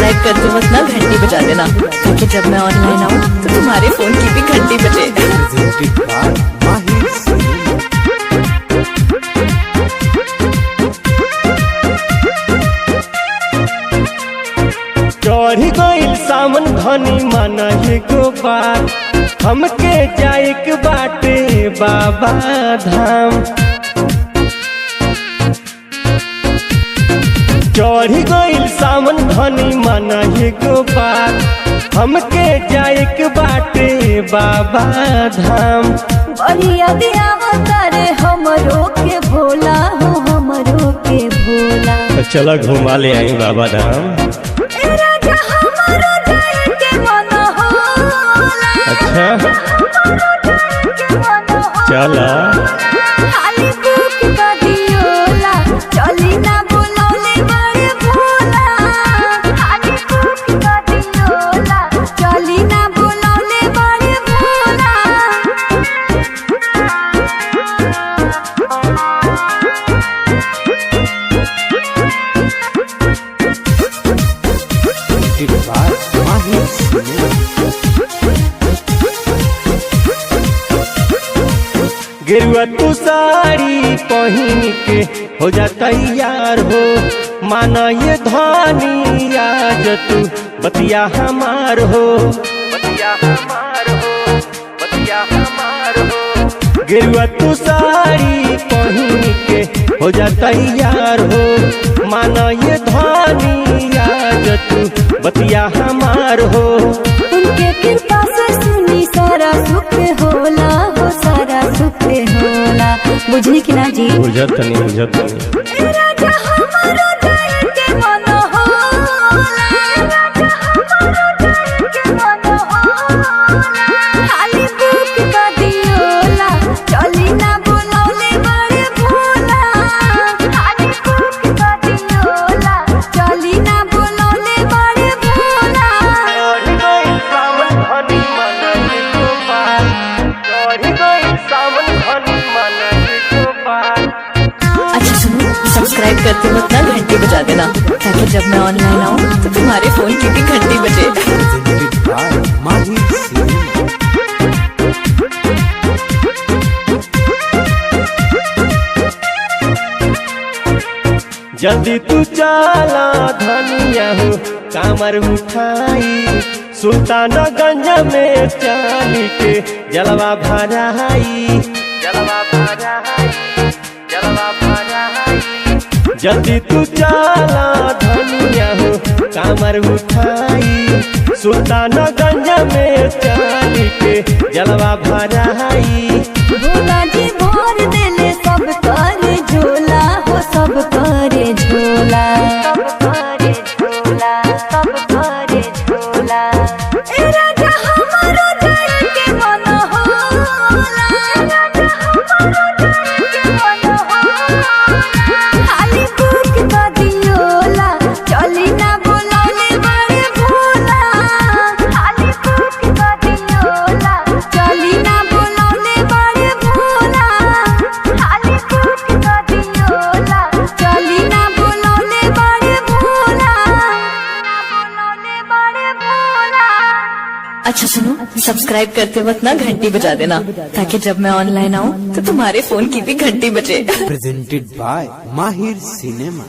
Subscribe करते वक्त ना घंटी बजा देना, ताकि जब मैं ऑनलाइन आऊँ तो तुम्हारे फोन की भी घंटी बजे। चढ़ी गईल सावन धनी माना एगो बात, हमके जाए के बाटे बाबा धाम। चढ़ी गईल सावन धनी माना एगो बात, हमके जाए के बाटे बाबा धाम। बढ़िया दिया तारे हमरो के भोला हो, हमरो के भोला। तो चलो घुमा ले आई बाबा धाम। अच्छा चला चली ना बोलौले बड़े भोला, चली ना बोलौले बड़े भोला। गेरुआ तू साड़ी पहन के हो जा तैयार हो, माना ये धानी आज तू बतिया हमार हो, बतिया हमार हो, बतिया हमार हो। गेरुआ तू साड़ी पहन के हो जा तैयार हो, माना ये धानी आज तू बतिया हमार हो। उनके कृपा से सुनी सारा सुख होला हो, सारा सुख होला। बुझली कि ना जी? बुझत नहीं, बुझत नहीं। राजा हमारो जाए के मन होला, राजा हमारो जाए के मन होला। खाली बुक का दियोला, चली ना बोलौले बड़े भोला। खाली बुक का दियोला, चली ना बोलौले बड़े भोला। अच्छा सुनो, सब्सक्राइब करते वक्त ना घंटी बजा देना, ताकि जब मैं ऑनलाइन आऊँ तो तुम्हारे फोन की भी घंटी बजे। जल्दी तू चला धनिया हो, कामर उठाई सुल्तानगंज में चाली के जलवा भराई, जलवा भराई, जलवा भराई। जल्दी तू चला धनिया हो, कामर उठाई सुल्तानगंज में चाली के जलवा भराई। भोला जी भर देले सब करे झोला हो, सब करे झोला, सब करे झोला, सब करे झोला। राजा हमारो जाए के मन होला, राजा हमारो जाए के मन होला। खाली बुक का दियोला, चली ना बोलौले बड़े भोला। खाली बुक का दियोला, चली ना बोलौले बड़े भोला। खाली बुक का दियोला, चली ना बोलौले बड़े भोला, बोलौले बड़े भोला। अच्छा सुनो, सब्सक्राइब करते वक्त ना घंटी बजा देना, ताकि जब मैं ऑनलाइन आऊँ तो तुम्हारे फोन की भी घंटी बजे। Presented by Mahir Cinema।